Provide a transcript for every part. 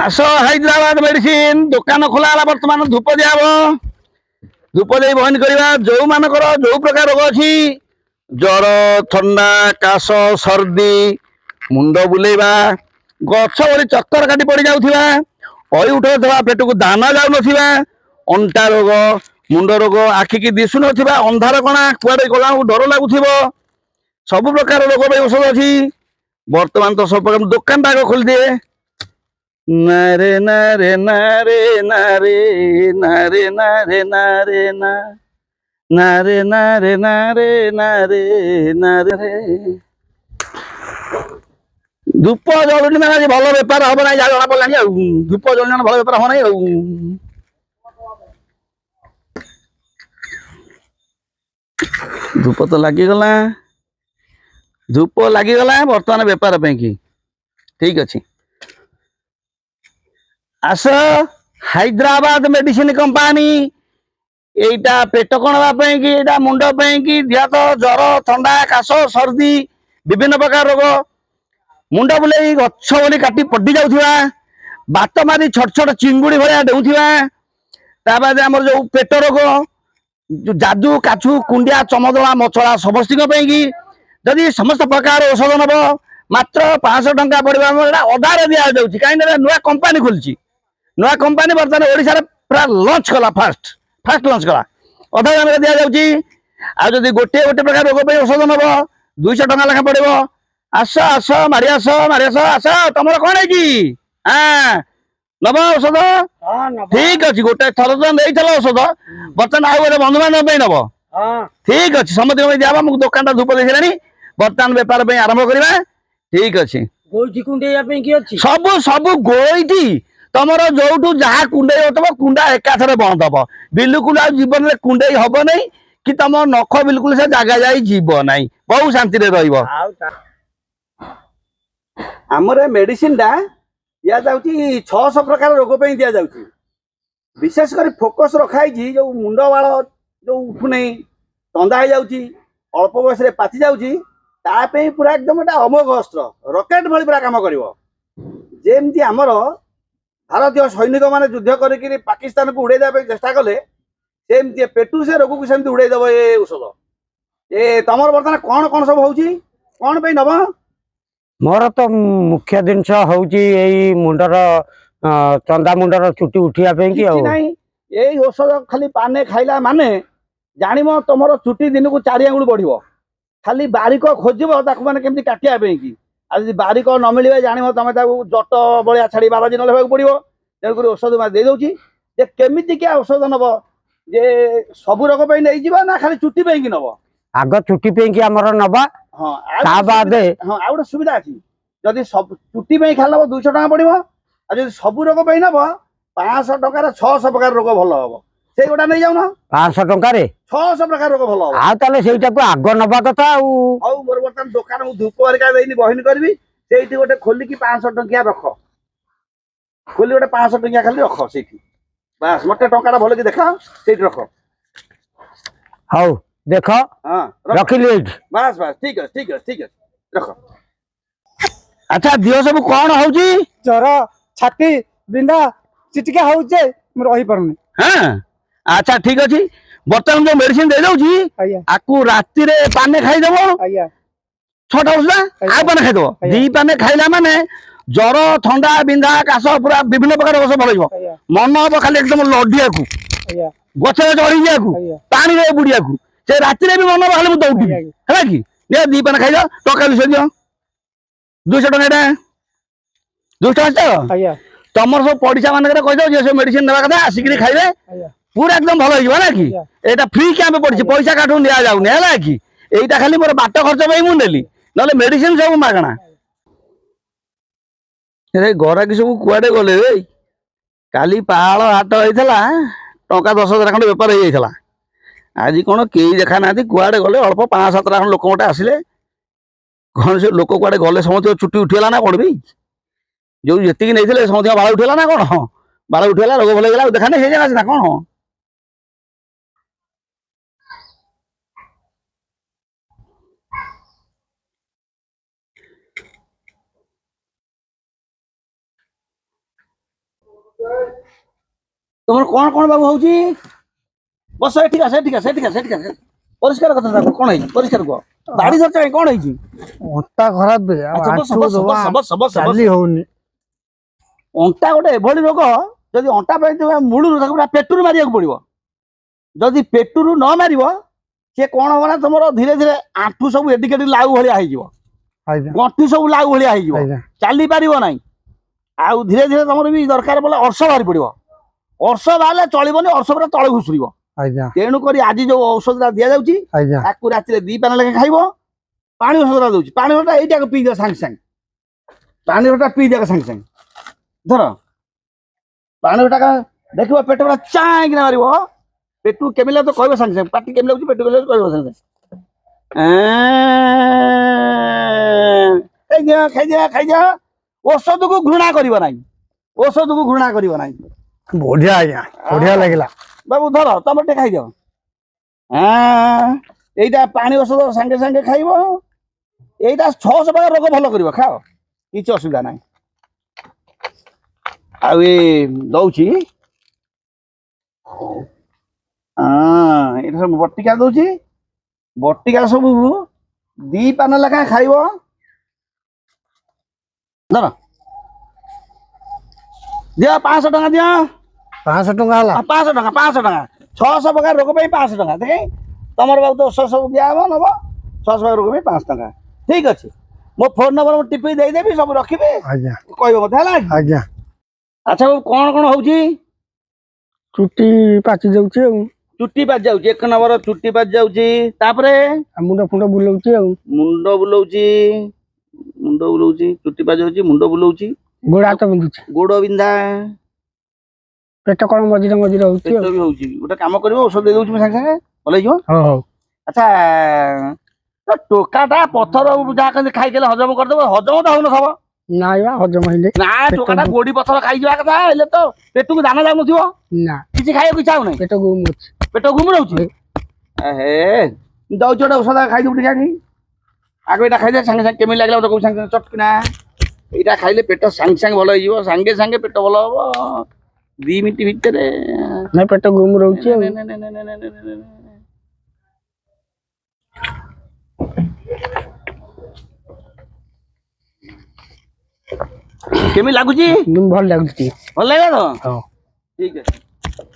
ଆସ ହାଇଦ୍ରାବାଦ ମେଡିସିନ ଦୋକାନ ଖୋଲା ହେଲା। ବର୍ତ୍ତମାନ ଧୂପ ଦିଆହବ। ଧୂପ ଦେଇ ବନ୍ଦ କରିବା। ଯୋଉମାନଙ୍କର ଯୋଉ ପ୍ରକାର ରୋଗ ଅଛି, ଜର, ଥଣ୍ଡା, କାଶ, ସର୍ଦ୍ଦି, ମୁଣ୍ଡ ବୁଲେଇବା, ଗଛ ଭଳି ଚକ୍କର କାଟି ପଡି ଯାଉଥିବା, ଅଇ ଉଠୁଥିବା, ପେଟକୁ ଦାନା ଯାଉନଥିବା, ଅଣ୍ଟା ରୋଗ, ମୁଣ୍ଡ ରୋଗ, ଆଖିକି ଦିଶୁନଥିବା, ଅନ୍ଧାର କଣା, କୁଆଡେ ଗଲା ଡର ଲାଗୁଥିବ, ସବୁ ପ୍ରକାର ରୋଗ ପାଇଁ ଔଷଧ ଅଛି। ବର୍ତ୍ତମାନ ତ ସବୁ ପ୍ରକାର ଦୋକାନଟା ଆଗ ଖୋଲିଦିଏ। ନାରେ ନାରେ ନାରେ ନାରେ ନାରେ ନାରେ ନାରେ ନା ନାରେ ନାରେ ନାରେ ନାରେ ନାରେ। ଧୂପ ଜଳୁନି ମାନେ ଆଜି ଭଲ ବେପାର ହବ ନାହିଁ, ଯାହା ଜଣା ପଡ଼ିଲାଣି। ଆଉ ଧୂପ ଜଳୁନି ଭଲ ବେପାର ହବ ନାହିଁ। ଆଉ ଧୂପ ତ ଲାଗିଗଲା, ଧୂପ ଲାଗିଗଲା। ବର୍ତ୍ତମାନ ବେପାର ପାଇଁ କି ଠିକ ଅଛି। ଆସ ହାଇଦ୍ରାବାଦ ମେଡିସିନ କମ୍ପାନୀ। এইটা পেট কଣ হବା ପାଇଁ କି, ଏଇଟା ମୁଣ୍ଡ ପାଇଁ କି, ଦେହ ଜର, ଥଣ୍ଡା, କାଶ, ସର୍ଦ୍ଦି, ବିଭିନ୍ନ ପ୍ରକାର ରୋଗ, ମୁଣ୍ଡ ବୁଲେଇ ଗଛ ବୋଲି କାଟି ପଡି ଯାଉଥିବା, ବାତ ମାରି ଛୋଟ ଛୋଟ ଚିଙ୍ଗୁଡି ଭଳିଆ ଡେଉଁଥିବା, ତା ବାଦ ଆମର ଯୋଉ ପେଟ ରୋଗ, ଯୋଉ ଯାଦୁ, କାଛୁ, କୁଣ୍ଡିଆ, ଚମଦଳା, ମଛଳା, ସମସ୍ତଙ୍କ ପାଇଁ କି ଯଦି ସମସ୍ତ ପ୍ରକାର ଔଷଧ ନବ ମାତ୍ର 500 ଟଙ୍କା ପଡିବ। ଆମର ଏଟା ଅଧାରେ ଦିଆଯାଉଛି, କାହିଁକି ନା ନୂଆ କମ୍ପାନୀ ଖୋଲିଛି। ନୂଆ କମ୍ପାନୀ ବର୍ତ୍ତମାନ ଓଡ଼ିଶାରେ ପୁରା ଲଞ୍ଚ କଲା। ଫାଷ୍ଟ ଲଞ୍ଚ କଲା, ଅଧା ଦାମରେ ଦିଆଯାଉଛି। ଆଉ ଯଦି ଗୋଟିଏ ପ୍ରକାର ରୋଗ ପାଇଁ ଔଷଧ ନବ 200 ଟଙ୍କା ଲେଖା ପଡିବ। ଆସ ଆସ ମାରି ଆସ ମାରି ଆସ। ଆସ ତମର କଣ ହେଇଛି? ନବ ଔଷଧ? ଠିକ ଅଛି। ଗୋଟେ ଥର ତ ନେଇଥିଲ ଔଷଧ, ବର୍ତ୍ତମାନ ଆଉ ଗୋଟେ ବନ୍ଧୁବାନ୍ଧବ ପାଇଁ ନବ। ଠିକ ଅଛି, ସମସ୍ତଙ୍କ ପାଇଁ ଦିଆହବ। ମୁଁ ଦୋକାନଟା ଧୂପ ଦେଇସାରିଲାଣି, ବର୍ତ୍ତମାନ ବେପାର ପାଇଁ ଆରମ୍ଭ କରିବା। ଠିକ ଅଛି। ଗୋଇଠି କୁଣ୍ଡେଇବା ପାଇଁ କି ଅଛି? ସବୁ ସବୁ ଗୋଇଠି ତମର ଯୋଉଠୁ ଯାହା କୁଣ୍ଡେଇ ହଉଥିବ, କୁଣ୍ଡା ଏକାଥରେ ବନ୍ଦ ହବ। ବିଲକୁଲ ଆଉ ଜୀବନରେ କୁଣ୍ଡେଇ ହବ ନାହିଁ, କି ତମ ନଖ ବିଲକୁଲ ସେ ଜାଗା ଯାଇ ଯିବ ନାହିଁ। ବହୁ ଶାନ୍ତିରେ ରହିବ। ଆମର ମେଡିସିନ ଟା ଦିଆଯାଉଛି 600 ପ୍ରକାର ରୋଗ ପାଇଁ ଦିଆଯାଉଛି। ବିଶେଷ କରି ଫୋକସ ରଖାଯାଇଛି ଯୋଉ ମୁଣ୍ଡ ବାଳ ଯୋଉ ଉଠୁନେଇ, ତନ୍ଦା ହେଇଯାଉଛି, ଅଳ୍ପ ବୟସରେ ପାଚି ଯାଉଛି, ତା ପାଇଁ ପୁରା ଏକଦମ ଏଟା ଅମୋଘ ଅସ୍ତ୍ର, ରକେଟ ଭଳି ପୁରା କାମ କରିବ। ଯେମିତି ଆମର ଭାରତୀୟ ସୈନିକ ମାନେ ଯୁଦ୍ଧ କରିକି ପାକିସ୍ତାନକୁ ଉଡେଇ ଦେବା ପାଇଁ ଚେଷ୍ଟା କଲେ, ସେମିତି ପେଟୁ ସେ ରୋଗକୁ ସେମିତି ଉଡେଇ ଦବ ଏ ଔଷଧ। ତମର ବର୍ତ୍ତମାନ କଣ କଣ ସବୁ ହଉଛି, କଣ ପାଇଁ ନବ? ମୋର ତ ମୁଖ୍ୟ ଜିନିଷ ହଉଛି ଏଇ ମୁଣ୍ଡର ଚନ୍ଦା ମୁଣ୍ଡର ଚୁଟି ଉଠିବା ପାଇଁ କି। କିଛି ନାହିଁ, ଏଇ ଔଷଧ ଖାଲି ପାନେ ଖାଇଲା ମାନେ ଜାଣିବ ତମର ଚୁଟି ଦିନକୁ 4 ଆଙ୍ଗୁଳି ବଢିବ। ଖାଲି ବାରିକ ଖୋଜିବ ତାକୁ ମାନେ କେମିତି କାଟିବା ପାଇଁ କି। ଆଉ ଯଦି ବାରିକ ନ ମିଳିବେ ଜାଣିବ ତମେ ତାକୁ ଜଟ ଭଳିଆ ଛାଡି ବାବାଜୀ ନ ହେବାକୁ ପଡିବ। ତେଣୁକରି ଔଷଧ ଦେଇ ଦଉଛି। ଯେ କେମିତିକା ଔଷଧ ନବ, ଯେ ସବୁ ରୋଗ ପାଇଁ ନେଇଯିବ ନା ଖାଲି ଚୁଟି ପାଇଁ କି ନବ? ଆଗ ଚୁଟି ପାଇଁ କି ଆମର ନବା। ହଁ, ତା ବାଦେ ଆଉ ଗୋଟେ ସୁବିଧା ଅଛି। ଯଦି ସବୁ ଚୁଟି ପାଇଁ ଖାଲି ନବ 200 ଟଙ୍କା ପଡିବ। ଆଉ ଯଦି ସବୁ ରୋଗ ପାଇଁ ନବ 500 ଟଙ୍କାରେ 600 ପ୍ରକାର ରୋଗ ଭଲ ହବ। ସେଇ ଗୋଟା ନେଇଯାଉନ। 500 ଟଙ୍କାରେ 600 ପ୍ରକାର ରୋଗ ଭଲ ହବ। ଆଉ ତାହେଲେ ସେଇଟାକୁ ଆଗ ନବା କଥା। ଆଉ ହଉ, ମୋର ବର୍ତ୍ତମାନ ଦୋକାନ ମୁଁ ଧୂପ ହେରିକା ଦେଇନି, ବହିନି କରିବି। ସେଇଠି ଗୋଟେ ଖୋଲିକି 500 ଟଙ୍କିଆ ରଖ। ଖୋଲି ଗୋଟେ 500 ଟଙ୍କିଆ ଖାଲି ରଖ ସେଇଠି। ବାସ୍, ମତେ ଟଙ୍କାଟା ଭଲ କି ଦେଖାଅ, ସେଇଠି ରଖ। ହଉ ଦେଖ, ହଁ, ରଖିଲି ଏଇଠି। ବାସ୍ ବାସ୍, ଠିକ ଅଛି ଠିକ ଅଛି ଠିକ ଅଛି, ରଖ। ଆଚ୍ଛା, ଦିହ ସବୁ କଣ ହଉଛି? ଜର, ଛାତି ବିନ୍ଧା, ଚିଟିକା ହଉଛି, ମୁଁ ରହିପାରୁନି। ହଁ, ଆଚ୍ଛା ଠିକ ଅଛି। ବର୍ତ୍ତମାନ ଯୋଉ ମେଡିସିନ ଦେଇଦଉଛି, ଆକୁ ରାତିରେ ପାନେ ଖାଇଦବ। 6ଟା ସୁଦ୍ଧା ଆଉ ପାନେ ଖାଇଦବ। 2 ପାନେ ଖାଇଲା ମାନେ ଜର, ଥଣ୍ଡା, ବିନ୍ଧା, କାଶ, ପୁରା ବିଭିନ୍ନ ପ୍ରକାର ଔଷଧ ଭଲ ହେଇଯିବ। ମନ ହବ ଖାଲି ଏକଦମ ଲଢିବାକୁ, ଗଛରେ ଚଢିଯିବାକୁ, ପାଣିରେ ବୁଡିବାକୁ। ସେ ରାତିରେ ବି ମନ ହବ ଖାଲି ମୁଁ ଦୌଡ଼ିବି। ହେଲା କି? 2 ପାନେ ଖାଇଦିଅ, ଟଙ୍କା ବିଷୟ ଦିଅ। 200 ଟଙ୍କା ଏଟା। 200 ଟଙ୍କା ତ? ତମର ସବୁ ପଡିଶା ମାନଙ୍କରେ କହିଦବ ଯେ ସବୁ ମେଡିସିନ ନେବା କଥା ଆସିକିରି ଖାଇବେ, ପୁରା ଏକଦମ ଭଲ ହେଇଯିବ। ହେଲା କି? ଏଇଟା ଫ୍ରି କ୍ୟାମ୍ପ ପଡିଛି, ପଇସା କାଠୁ ନିଆଯାଉନି। ହେଲା କି? এইটা ଖାଲି ମୋର ବାଟ ଖର୍ଚ୍ଚ ପାଇଁ ମୁଁ ନେଲି, ନହେଲେ ମେଡିସିନ ସବୁ ମାଗଣା। ଗରାକି ସବୁ କୁଆଡେ ଗଲେ? କାଲି ପାହାଳ ହାଟ ହେଇଥିଲା, ଟଙ୍କା 10,000 ଖଣ୍ଡେ ବେପାର ହେଇଯାଇଥିଲା। ଆଜି କଣ କେହି ଦେଖା ନାହାନ୍ତି, କୁଆଡେ ଗଲେ? ଅଳ୍ପ 5-7ଟା ଖଣ୍ଡେ ଲୋକ ଗୋଟେ ଆସିଲେ। କଣ ସେ ଲୋକ କୁଆଡେ ଗଲେ? ସମସ୍ତଙ୍କ ଚୁଟି ଉଠିଗଲା ନା କଣ? ଯୋଉ ଯେତିକି ନେଇଥିଲେ ସମସ୍ତଙ୍କ ବାଳ ଉଠିଗଲା ନା କଣ? ବାଳ ଉଠିଗଲା, ରୋଗ ଭଲ ହେଇଗଲା, ଦେଖା ନାହିଁ ହେଇଗଲା ନା କଣ? ତମର କଣ ବାବୁ ହଉଛି? ବସ ଏଠିକା ସେଠିକା ପରିଷ୍କାର କଥା କଣ ହେଇଛି ପରିଷ୍କାର କୁହ। ବାଡି ଧରିଛ କାଇଁ କଣ ହେଇଛି? ଅଣ୍ଟା ଖରାପ ଚାଲି ହଉନି। ଅଣ୍ଟା ଗୋଟେ ଏଭଳି ରୋଗ ଯଦି ଅଣ୍ଟା ପାଇଁ ମୂଳରୁ ତାକୁ ପୁରା ପେଟରୁ ମାରିବାକୁ ପଡିବ। ଯଦି ପେଟରୁ ନ ମାରିବ ସେ କଣ ହବ ନା ତମର ଧୀରେ ଧୀରେ ଆଣ୍ଠୁ ସବୁ ଏଡିକେଡି ଲାଉ ଭଳିଆ ହେଇଯିବ, ଗଣ୍ଠି ସବୁ ଲାଉ ଭଳିଆ ହେଇଯିବ, ଚାଲି ପାରିବ ନାହିଁ। ଆଉ ଧୀରେ ଧୀରେ ତମର ବି ଦରକାର ପଡିଲେ ଅର୍ଷ ବାହାରି ପଡିବ। ଅର୍ଷ ବାହାରିଲେ ଚଳିବନି, ଅର୍ଷ ପୁରା ତଳେ ଘୁଷୁରିବ। ତେଣୁ କରି ଆଜି ଯୋଉ ଔଷଧଟା ଦିଆଯାଉଛି ତାକୁ ରାତିରେ 2 ପାନ ଲେଖା ଖାଇବ। ପାଣି ଔଷଧଟା ଦଉଛି, ପାଣି ଔଷଧଟା ଏଇଟାକୁ ପିଇଦିଅ ସାଙ୍ଗେ ସାଙ୍ଗେ। ପାଣି ଔଷଧଟା ପିଇଦିଅ ସାଙ୍ଗେ ସାଙ୍ଗେ। ଧର ପାଣି ଔଷଧଟା ଦେଖିବ ପେଟ ପୁରା ଚାଇଁକିନା ମାରିବ। ପେଟକୁ କେମିତି ଲାଗୁଛି କହିବ ସାଙ୍ଗେ ସାଙ୍ଗେ, ପାଟି କେମିତି ଲାଗୁଛି ପେଟ କେମିତି ଲାଗୁଛି କହିବ ସାଙ୍ଗେ ସାଙ୍ଗେ। ଖାଇଦିଅ। ଔଷଧକୁ ଘୃଣା କରିବ ନାହିଁ, ଔଷଧକୁ ଘୃଣା କରିବ ନାହିଁ। ବଢିଆ ଆଜ୍ଞା, ବଢିଆ ଲାଗିଲା। ବାବୁ ଧର ତମର ଟିକେ ଖାଇଦିଅ। ଏଇଟା ପାଣି ଔଷଧ ସାଙ୍ଗେ ସାଙ୍ଗେ ଖାଇବ। ଏଇଟା 600 ପ୍ରକାର ରୋଗ ଭଲ କରିବ, ଖାଅ କିଛି ଅସୁବିଧା ନାହିଁ। ଆଉ ଏ ଦଉଛି ଏଇଟା ସବୁ ବଟିକା ଦଉଛି। ବଟିକା ସବୁ 2 ପାନ ଲେଖା ଖାଇବ। ଧର ଦିଅ 500 ଟଙ୍କା ଦିଅ। 500 ଟଙ୍କା ହେଲା। 500 ଟଙ୍କା 600 ପ୍ରକାର ରୋଗ ପାଇଁ 500 ଟଙ୍କା। ଦେଖେ ତମର ବାବୁ ତ ଔଷଧ ସବୁ ଦିଆହବ, ନବ 600 ପ୍ରକାର ରୋଗ ପାଇଁ 500 ଟଙ୍କା। ଠିକ ଅଛି, ମୋ ଫୋନ ନମ୍ବର ମୁଁ ଟିପି ଦେଇଦେବି, ସବୁ ରଖିବି, କହିବ ମତେ ହେଲା ଆଜ୍ଞା। ଆଚ୍ଛା ବାବୁ କଣ ହଉଛି? ଚୁଟି ପାଚି ଯାଉଛି ଆଉ। ଚୁଟି ପାଚି ଯାଉଛି, 1 ନମ୍ବର ଚୁଟି ପାଚି ଯାଉଛି। ତାପରେ ମୁଣ୍ଡ ବୁଲଉଛି ଆଉ। ମୁଣ୍ଡ ବୁଲଉଛି, ଚୁଟି ପାଚି ଯାଉଛି, ମୁଣ୍ଡ ବୁଲଉଛି, ଗୋଡ ହାତ ବିନ୍ଧୁଛି, ଗୋଡ ବିନ୍ଧା, ପେଟ କଣ ମଝିରେ ମଝିରେ ହଉଛି, ପେଟ ବି ହଉଛି। ଗୋଟେ କାମ କରିବ, ଔଷଧ ଦେଇ ଦଉଛି ମୁଁ ସାଙ୍ଗେ ସାଙ୍ଗେ, ଭଲ ହେଇଯିବ। ହଉ। ଆଚ୍ଛା ଟୋକାଟା ପଥର ଯାହା କେମିତି ଖାଇଦେଲେ ହଜମ କରିଦବ, ହଜମ ତ ହଉନଥିବ? ନାଇଁ ବା ହଜମ ହେଇନି। ନା ଟୋକାଟା ଗୋଡି ପଥର ଖାଇଯିବା କଥା, ହେଲେ ତ ପେଟକୁ ଦାନା ଯାଉନଥିବ। ନା କିଛି ଖାଇବାକୁ ଇଚ୍ଛା ହଉନାହିଁ, ପେଟ ଗୁମ ରହୁଛି। ଦଉଛି ଗୋଟେ ଔଷଧ ଖାଇଦବୁ ଟିକେ ଆଗ ଏଇଟା ଖାଇଦେ, ସାଙ୍ଗେ ସାଙ୍ଗେ କେମିତି ଲାଗିଲା ସାଙ୍ଗେ ସାଙ୍ଗେ ଚଟକିନା। ଏଇଟା ଖାଇଲେ ପେଟ ସାଙ୍ଗେ ସାଙ୍ଗେ ଭଲ ହେଇଯିବ, ସାଙ୍ଗେ ସାଙ୍ଗେ ପେଟ ଭଲ ହବ 2 ମିନିଟ୍ ଭିତରେ। ନାଇଁ ପେଟ ଗୁମ ରହୁଛି ଆଉ। କେମିତି ଲାଗୁଛି? ଭଲ ଲାଗୁଛି, ଭଲ ଲାଗିଲା ତ? ଠିକ ଅଛି,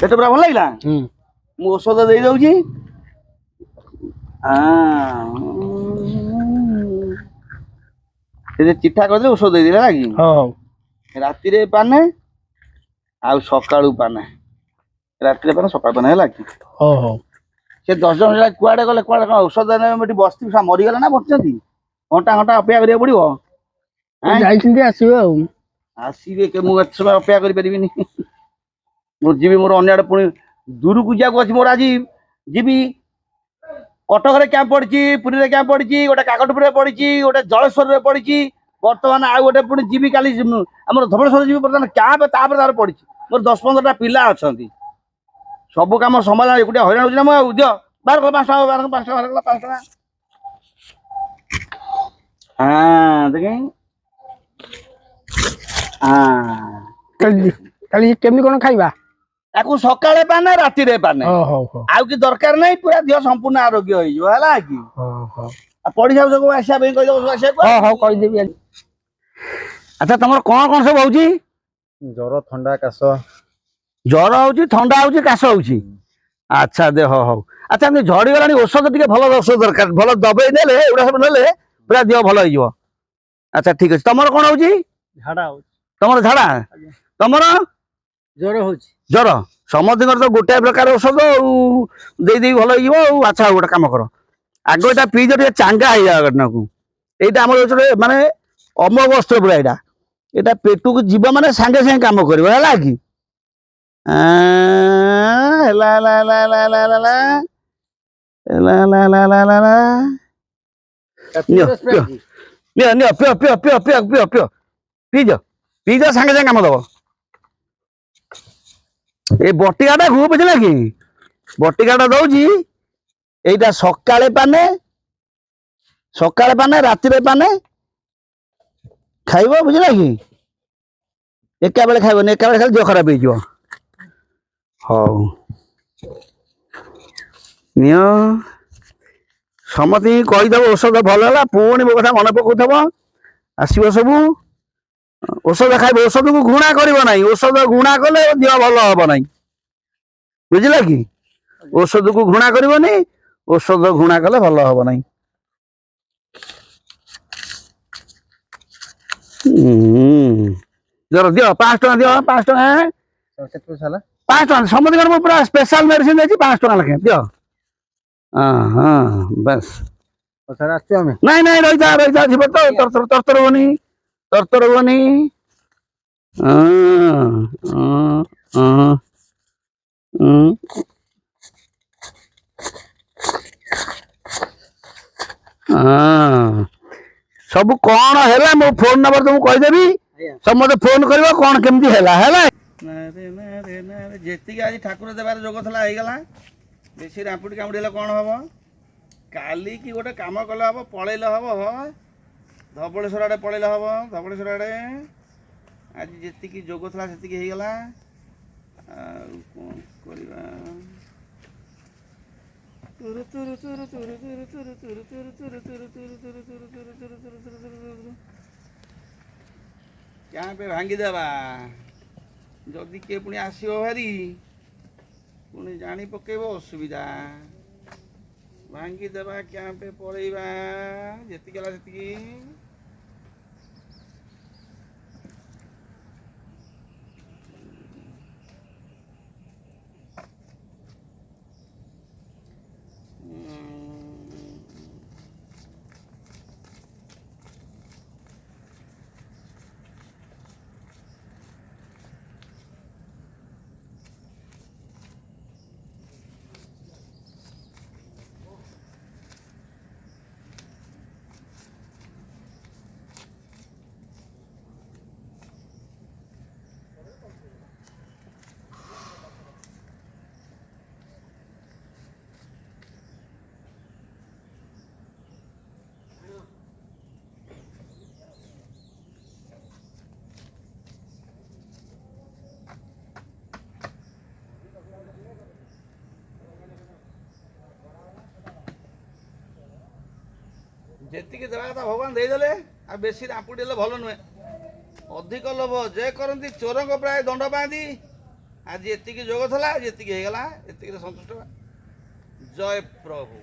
ପେଟ ପୁରା ଭଲ ଲାଗିଲା। ମୁଁ ଔଷଧ ଦେଇ ଦଉଛି। ଚିଠା କରିଦେଲେ ଔଷଧ ଦେଇଦେଲେ ହେଲା କି? ରାତିରେ ପାନେ ଆଉ ସକାଳୁ ପାନେ, ରାତିରେ ପାନେ ସକାଳୁ ପାନେ ହେଲା କି? ସେ 10 ଜଣ ହେଲା କୁଆଡେ ଗଲେ, କୁଆଡେ କଣ ଔଷଧ ଏଠି ବସିଥିବି, ମରିଗଲେ ନା ବଞ୍ଚିଛନ୍ତି? ଘଣ୍ଟା ଅପେକ୍ଷା କରିବାକୁ ପଡିବ। ଯାଇଛନ୍ତି ଆସିବେ ଆଉ। ଆସିବେ, ମୁଁ ଏତେ ସମୟ ଅପେକ୍ଷା କରିପାରିବିନି। ମୁଁ ଯିବି, ମୋର ଅନ୍ୟ ଆଡେ ପୁଣି ଦୂରକୁ ଯିବାକୁ ଅଛି। ମୋର ଆଜି ଯିବି, କଟକରେ କ୍ୟାମ୍ପ ପଡିଛି, ପୁରୀରେ କ୍ୟାମ୍ପ ପଡିଛି, ଗୋଟେ କାକଟପୁରରେ ପଡିଛି, ଗୋଟେ ଜଳେଶ୍ୱରରେ ପଡିଛି। ବର୍ତ୍ତମାନ ଆଉ ଗୋଟେ ପୁଣି ଯିବି କାଲି ଆମର ଧବଳେଶ୍ୱର ଯିବି। ବର୍ତ୍ତମାନ କ୍ୟାମ୍ପ ତାପରେ ପଡିଛି। ମୋର 10-15ଟା ପିଲା ଅଛନ୍ତି, ସବୁ କାମ ସମ୍ଭାଳିଲା ଏକୁଟିଆ ହଇରାଣ ହଉଛି ନା ମୁଁ। ଆଉ ଦିଅ 5 ଟଙ୍କା 5 ଟଙ୍କା। ଦେଖେ କାଲି କେମିତି କଣ ଖାଇବା? ତାକୁ ସକାଳେ ପାନେ, ରାତିରେ ପାନେ, ଆଉ କିଛି ଦରକାର ନାହିଁ। ପୁରା ଦେହ ସମ୍ପୂର୍ଣ୍ଣ ଆରୋଗ୍ୟ ହେଇଯିବ ହେଲା କି? ପଢିଆ ସବୁ ଆସିବା ପାଇଁ କହିଦବ, କହିଦେବି। ଆଚ୍ଛା ତମର କଣ ସବୁ ହଉଛି? ଜର, ଥଣ୍ଡା, କାଶ। ଜର ହଉଛି, ଥଣ୍ଡା ହଉଛି, କାଶ ହଉଛି। ଆଚ୍ଛା ଦେହ ହଉ। ଆଚ୍ଛା ଝଡିଗଲାଣି, ଔଷଧ ଟିକେ ଭଲ ଔଷଧ ଦରକାର, ଭଲ ଦବେଇ ନେଲେ, ଏଗୁଡା ସବୁ ନେଲେ ପୁରା ଦେହ ଭଲ ହେଇଯିବ। ଆଚ୍ଛା ଠିକ ଅଛି, ତମର କଣ ହଉଛି? ଝାଡା ହଉଛି। ତମର ଝାଡା, ତମର ଜର ହଉଛି। ଜର, ସମସ୍ତଙ୍କର ତ ଗୋଟାଏ ପ୍ରକାର ଔଷଧ ଆଉ ଦେଇ ଭଲ ହେଇଯିବ ଆଉ। ଆଚ୍ଛା ଆଉ ଗୋଟେ କାମ କର, ଆଗ ଏଇଟା ପିଇଜ, ଟିକେ ଚାଙ୍ଗା ହେଇଯାକୁ। ଏଇଟା ଆମର ମାନେ ଅମୋଘ ଅସ୍ତ୍ର ପୁରା। ଏଇଟା ପେଟକୁ ଯିବ ମାନେ ସାଙ୍ଗେ ସାଙ୍ଗେ କାମ କରିବ ହେଲା କି? ପିଇଜ ସାଙ୍ଗେ ସାଙ୍ଗେ କାମ ଦବ। ଏଇ ବଟିକାଟାକୁ ବୁଝିଲା କି? ବଟିକାଟା ଦଉଛି, ଏଇଟା ସକାଳେ ପାନେ, ରାତିରେ ପାନେ ଖାଇବ, ବୁଝିଲା କି? ଏକା ବେଳେ ଖାଇବନି, ଏକା ବେଳେ ଖାଇଲେ ଦେହ ଖରାପ ହେଇଯିବ। ହଉ ନିଅ, ସମସ୍ତଙ୍କୁ କହିଦବ ଔଷଧ ଭଲ ହେଲା, ପୁଣି ମୋ କଥା ମନେ ପକଉଥବ, ଆସିବ ସବୁ। ଔଷଧ ଖାଇବ, ଔଷଧକୁ ଘୃଣା କରିବ ନାହିଁ। ଔଷଧ ଘୃଣା କଲେ ଦେହ ଭଲ ହବ ନାହିଁ, ବୁଝିଲା କି? ଔଷଧକୁ ଘୃଣା କରିବନି, ଔଷଧ ଘୃଣା କଲେ ଭଲ ହବ ନାହିଁ। ଦିଅ 500 ଟଙ୍କା ଦିଅ, 500 ଟଙ୍କା, କେତେ ପଇସା ହେଲା? 500 ଟଙ୍କା। ସମସ୍ତଙ୍କର ମୁଁ ପୁରା ସ୍ପେଶାଲ ମେଡିସିନ ଦେଇଛି, 500 ଟଙ୍କା ଲେଖାଏଁ ଦିଅ। ହଁ ବାସ୍। ପଛରେ ଆସୁଛୁ ଆମେ। ନାଇଁ ନାଇଁ, ରହିଥା ରହିଥା, ଯିବ ତ, ତରତର ହୁଅନି, ତରତର ହୁଅନି। ସବୁ କଣ ହେଲା ମୋ ଫୋନ ନମ୍ବର ତମକୁ କହିଦେବି, ସବୁ ମତେ ଫୋନ କରିବ କଣ କେମିତି ହେଲା। ହେଲା, ଯେତିକି ଆଜି ଠାକୁର ଦେବାର ଯୋଗ ଥିଲା ହେଇଗଲା। ବେଶୀ ରାମ୍ପୁଡ଼ି କାମୁଡ଼ି ହେଲେ କଣ ହବ? କାଲି କି ଗୋଟେ କାମ କଲେ ହବ, ପଳେଇଲେ ହବ, ଧବଳେଶ୍ୱର ଆଡ଼େ ପଳେଇଲେ ହବ। ଧବଳେଶ୍ୱର ଆଡ଼େ ଆଜି ଯେତିକି ଯୋଗ ଥିଲା ସେତିକି ହେଇଗଲା। ଆଉ କ'ଣ କରିବା? କ୍ୟାମ୍ପ ଭାଙ୍ଗିଦେବା। ଯଦି କିଏ ପୁଣି ଆସିବ ଭାରି, ପୁଣି ଜାଣି ପକେଇବ ଅସୁବିଧା। ଭାଙ୍ଗିଦେବା, କ୍ୟାମ୍ପ ପଳେଇବା, ଯେତିକି ହେଲା ସେତିକି। ଯେତିକି ଦେବା କଥା ଭଗବାନ ଦେଇଦେଲେ, ଆଉ ବେଶୀ ରାମ୍ପୁଡ଼ି ହେଲେ ଭଲ ନୁହେଁ। ଅଧିକ ଲୋଭ ଯେ କରନ୍ତି ଚୋରଙ୍କ ପ୍ରାୟ ଦଣ୍ଡ ପାଆନ୍ତି। ଆଜି ଏତିକି ଯୋଗ ଥିଲା, ଆଜି ଏତିକି ହେଇଗଲା, ଏତିକିରେ ସନ୍ତୁଷ୍ଟ। ଜୟ ପ୍ରଭୁ।